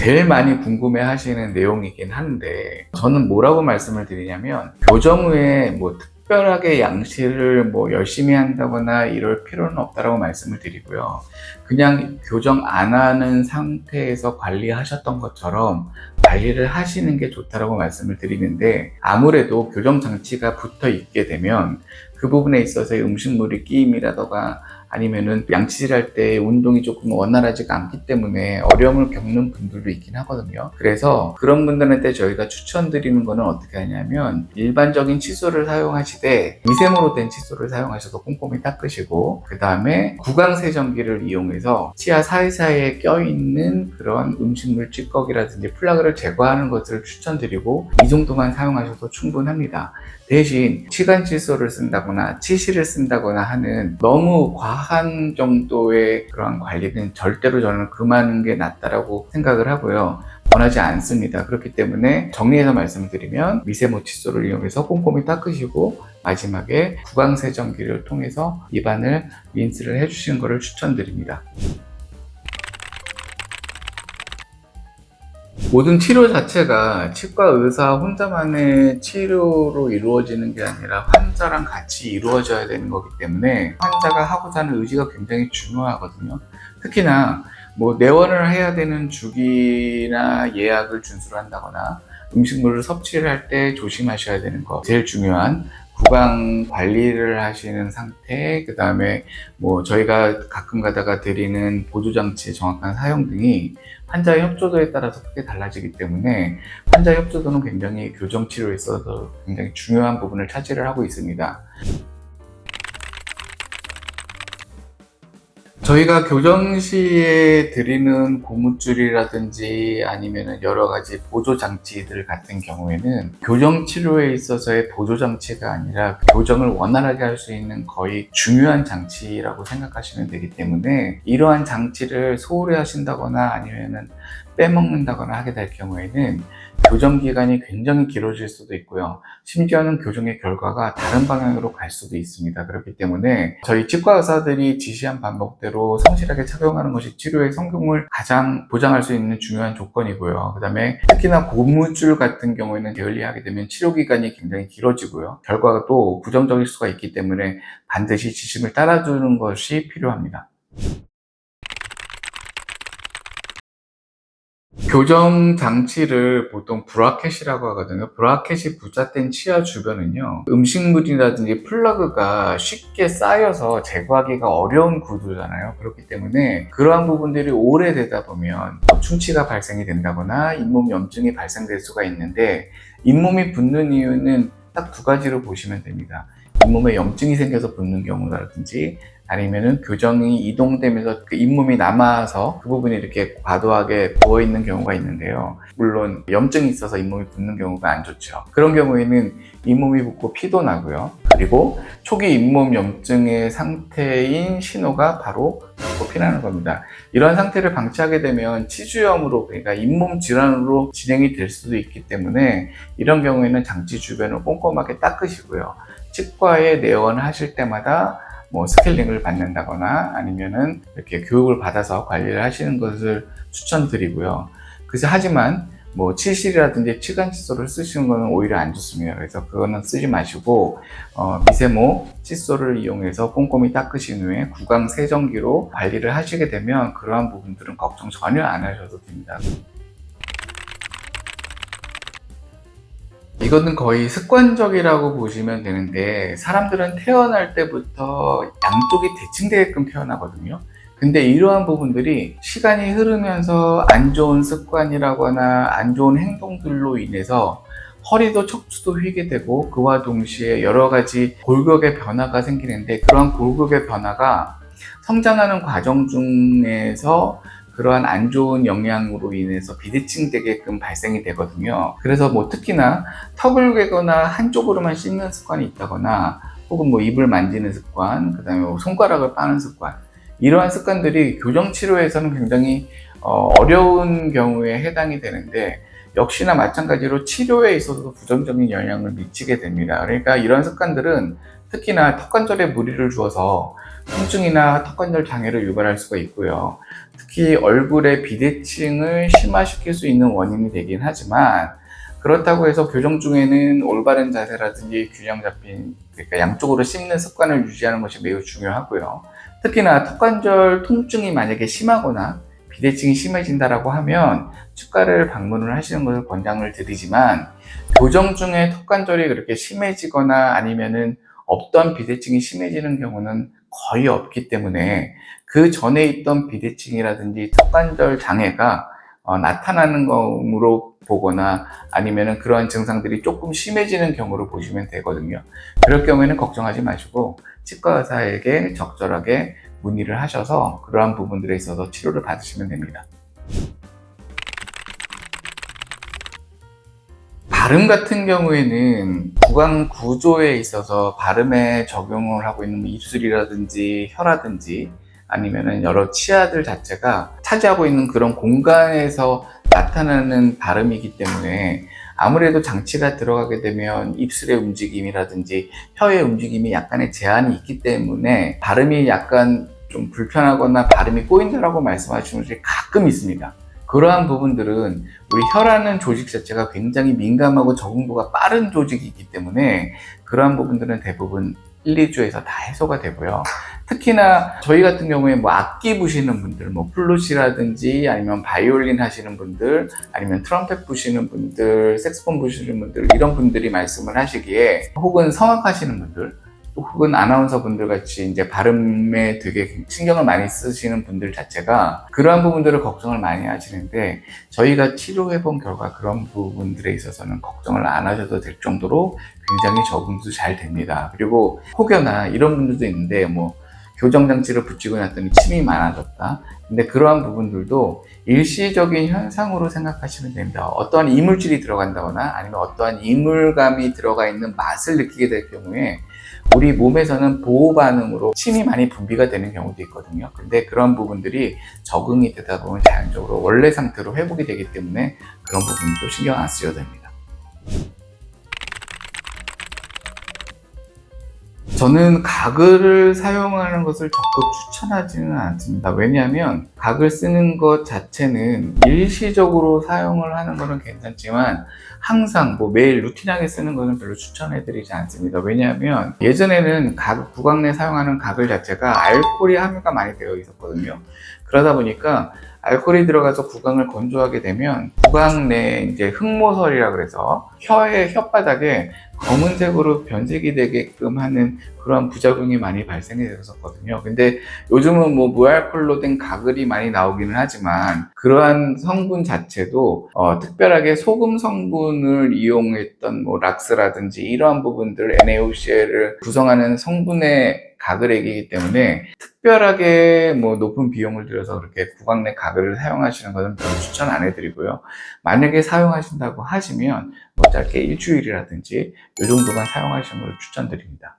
제일 많이 궁금해 하시는 내용이긴 한데, 저는 뭐라고 말씀을 드리냐면, 교정 후에 뭐 특별하게 양치를 뭐 열심히 한다거나 이럴 필요는 없다라고 말씀을 드리고요. 그냥 교정 안 하는 상태에서 관리하셨던 것처럼 관리를 하시는 게 좋다라고 말씀을 드리는데, 아무래도 교정 장치가 붙어 있게 되면 그 부분에 있어서의 음식물이 끼임이라던가 아니면은 양치질 할 때 운동이 조금 원활하지가 않기 때문에 어려움을 겪는 분들도 있긴 하거든요. 그래서 그런 분들한테 저희가 추천드리는 거는 어떻게 하냐면, 일반적인 칫솔을 사용하시되 미세모로 된 칫솔을 사용하셔서 꼼꼼히 닦으시고, 그 다음에 구강 세정기를 이용해서 치아 사이사이에 껴있는 그런 음식물 찌꺼기라든지 플라그를 제거하는 것을 추천드리고, 이 정도만 사용하셔도 충분합니다. 대신 치간 칫솔을 쓴다거나 치실을 쓴다거나 하는 너무 과한 정도의 그런 관리는 절대로 저는 금하는 게 낫다라고 생각을 하고요. 권하지 않습니다. 그렇기 때문에 정리해서 말씀을 드리면, 미세모 칫솔을 이용해서 꼼꼼히 닦으시고 마지막에 구강 세정기를 통해서 입안을 린스를 해주시는 것을 추천드립니다. 모든 치료 자체가 치과 의사 혼자만의 치료로 이루어지는 게 아니라 환자랑 같이 이루어져야 되는 거기 때문에 환자가 하고자 하는 의지가 굉장히 중요하거든요. 특히나 뭐 내원을 해야 되는 주기나 예약을 준수를 한다거나 음식물을 섭취를 할 때 조심하셔야 되는 거, 제일 중요한 구강 관리를 하시는 상태, 그 다음에 뭐 저희가 가끔 가다가 드리는 보조장치의 정확한 사용 등이 환자의 협조도에 따라서 크게 달라지기 때문에 환자의 협조도는 굉장히 교정 치료에 있어서 굉장히 중요한 부분을 차지를 하고 있습니다. 저희가 교정 시에 드리는 고무줄이라든지 아니면 여러 가지 보조 장치들 같은 경우에는 교정 치료에 있어서의 보조 장치가 아니라 교정을 원활하게 할 수 있는 거의 중요한 장치라고 생각하시면 되기 때문에, 이러한 장치를 소홀히 하신다거나 아니면 빼먹는다거나 하게 될 경우에는 교정 기간이 굉장히 길어질 수도 있고요. 심지어는 교정의 결과가 다른 방향으로 갈 수도 있습니다. 그렇기 때문에 저희 치과 의사들이 지시한 방법대로 성실하게 착용하는 것이 치료의 성공을 가장 보장할 수 있는 중요한 조건이고요. 그 다음에 특히나 고무줄 같은 경우에는 게을리하게 되면 치료 기간이 굉장히 길어지고요. 결과가 또 부정적일 수가 있기 때문에 반드시 지침을 따라주는 것이 필요합니다. 교정 장치를 보통 브라켓이라고 하거든요. 브라켓이 부착된 치아 주변은요, 음식물이라든지 플러그가 쉽게 쌓여서 제거하기가 어려운 구조잖아요. 그렇기 때문에 그러한 부분들이 오래되다 보면 충치가 발생이 된다거나 잇몸 염증이 발생될 수가 있는데, 잇몸이 붓는 이유는 딱 두 가지로 보시면 됩니다. 잇몸에 염증이 생겨서 붓는 경우라든지, 아니면은 교정이 이동되면서 그 잇몸이 남아서 그 부분이 이렇게 과도하게 부어있는 경우가 있는데요. 물론 염증이 있어서 잇몸이 붓는 경우가 안 좋죠. 그런 경우에는 잇몸이 붓고 피도 나고요. 그리고 초기 잇몸 염증의 상태인 신호가 바로 붓고 피나는 겁니다. 이런 상태를 방치하게 되면 치주염으로, 그러니까 잇몸 질환으로 진행이 될 수도 있기 때문에 이런 경우에는 장치 주변을 꼼꼼하게 닦으시고요. 치과에 내원을 하실 때마다 뭐 스케일링을 받는다거나 아니면은 이렇게 교육을 받아서 관리를 하시는 것을 추천드리고요. 그래서 하지만 뭐 치실이라든지 치간 칫솔을 쓰시는 거는 오히려 안 좋습니다. 그래서 그거는 쓰지 마시고 미세모 칫솔을 이용해서 꼼꼼히 닦으신 후에 구강 세정기로 관리를 하시게 되면 그러한 부분들은 걱정 전혀 안 하셔도 됩니다. 이거는 거의 습관적이라고 보시면 되는데, 사람들은 태어날 때부터 양쪽이 대칭되게끔 태어나거든요. 근데 이러한 부분들이 시간이 흐르면서 안 좋은 습관이라거나 안 좋은 행동들로 인해서 허리도 척추도 휘게 되고, 그와 동시에 여러 가지 골격의 변화가 생기는데, 그러한 골격의 변화가 성장하는 과정 중에서 그러한 안 좋은 영향으로 인해서 비대칭되게끔 발생이 되거든요. 그래서 뭐 특히나 턱을 괴거나 한쪽으로만 씹는 습관이 있다거나, 혹은 뭐 입을 만지는 습관, 그 다음에 뭐 손가락을 빠는 습관, 이러한 습관들이 교정 치료에서는 굉장히 어려운 경우에 해당이 되는데, 역시나 마찬가지로 치료에 있어서도 부정적인 영향을 미치게 됩니다. 그러니까 이런 습관들은 특히나 턱관절에 무리를 주어서 통증이나 턱관절 장애를 유발할 수가 있고요. 특히 얼굴의 비대칭을 심화시킬 수 있는 원인이 되긴 하지만, 그렇다고 해서 교정 중에는 올바른 자세라든지 균형 잡힌, 그러니까 양쪽으로 씹는 습관을 유지하는 것이 매우 중요하고요. 특히나 턱관절 통증이 만약에 심하거나 비대칭이 심해진다라고 하면 치과를 방문을 하시는 것을 권장을 드리지만, 교정 중에 턱관절이 그렇게 심해지거나 아니면은 없던 비대칭이 심해지는 경우는 거의 없기 때문에, 그 전에 있던 비대칭이라든지 턱관절 장애가 나타나는 경우로 보거나 아니면은 그러한 증상들이 조금 심해지는 경우로 보시면 되거든요. 그럴 경우에는 걱정하지 마시고 치과 의사에게 적절하게 문의를 하셔서 그러한 부분들에 있어서 치료를 받으시면 됩니다. 발음 같은 경우에는 구강 구조에 있어서 발음에 적용을 하고 있는 입술이라든지 혀라든지 아니면은 여러 치아들 자체가 차지하고 있는 그런 공간에서 나타나는 발음이기 때문에, 아무래도 장치가 들어가게 되면 입술의 움직임이라든지 혀의 움직임이 약간의 제한이 있기 때문에 발음이 약간 좀 불편하거나 발음이 꼬인다라고 말씀하시는 분들이 가끔 있습니다. 그러한 부분들은 우리 혀라는 조직 자체가 굉장히 민감하고 적응도가 빠른 조직이기 때문에 그러한 부분들은 대부분 1, 2주에서 다 해소가 되고요. 특히나 저희 같은 경우에 뭐 악기 부시는 분들, 뭐 플룻이라든지 아니면 바이올린 하시는 분들, 아니면 트럼펫 부시는 분들, 색소폰 부시는 분들, 이런 분들이 말씀을 하시기에, 혹은 성악 하시는 분들, 혹은 아나운서 분들 같이 이제 발음에 되게 신경을 많이 쓰시는 분들 자체가 그러한 부분들을 걱정을 많이 하시는데, 저희가 치료해본 결과 그런 부분들에 있어서는 걱정을 안 하셔도 될 정도로 굉장히 적응도 잘 됩니다. 그리고 혹여나 이런 분들도 있는데, 뭐 교정장치를 붙이고 났더니 침이 많아졌다. 근데 그러한 부분들도 일시적인 현상으로 생각하시면 됩니다. 어떠한 이물질이 들어간다거나 아니면 어떠한 이물감이 들어가 있는 맛을 느끼게 될 경우에 우리 몸에서는 보호 반응으로 침이 많이 분비가 되는 경우도 있거든요. 근데 그런 부분들이 적응이 되다 보면 자연적으로 원래 상태로 회복이 되기 때문에 그런 부분도 신경 안 쓰셔도 됩니다. 저는 가글을 사용하는 것을 적극 추천하지는 않습니다. 왜냐하면 가글 쓰는 것 자체는 일시적으로 사용을 하는 것은 괜찮지만 항상 뭐 매일 루틴하게 쓰는 것은 별로 추천해드리지 않습니다. 왜냐하면 예전에는 구강 내 사용하는 가글 자체가 알코올이 함유가 많이 되어 있었거든요. 그러다 보니까 알코올이 들어가서 구강을 건조하게 되면 구강 내 이제 흑모설이라 그래서 혀의 혓바닥에 검은색으로 변색이 되게끔 하는 그런 부작용이 많이 발생이 되었었거든요. 근데 요즘은 뭐 무알콜로 된 가글이 많이 나오기는 하지만 그러한 성분 자체도 특별하게 소금 성분을 이용했던 뭐 락스라든지 이러한 부분들, NaOCl을 구성하는 성분의 가글액이기 때문에 특별하게 뭐 높은 비용을 들여서 그렇게 구강 내 가글을 사용하시는 것은 별로 추천 안 해드리고요. 만약에 사용하신다고 하시면 뭐 짧게 일주일이라든지 이 정도만 사용하시는 걸 추천드립니다.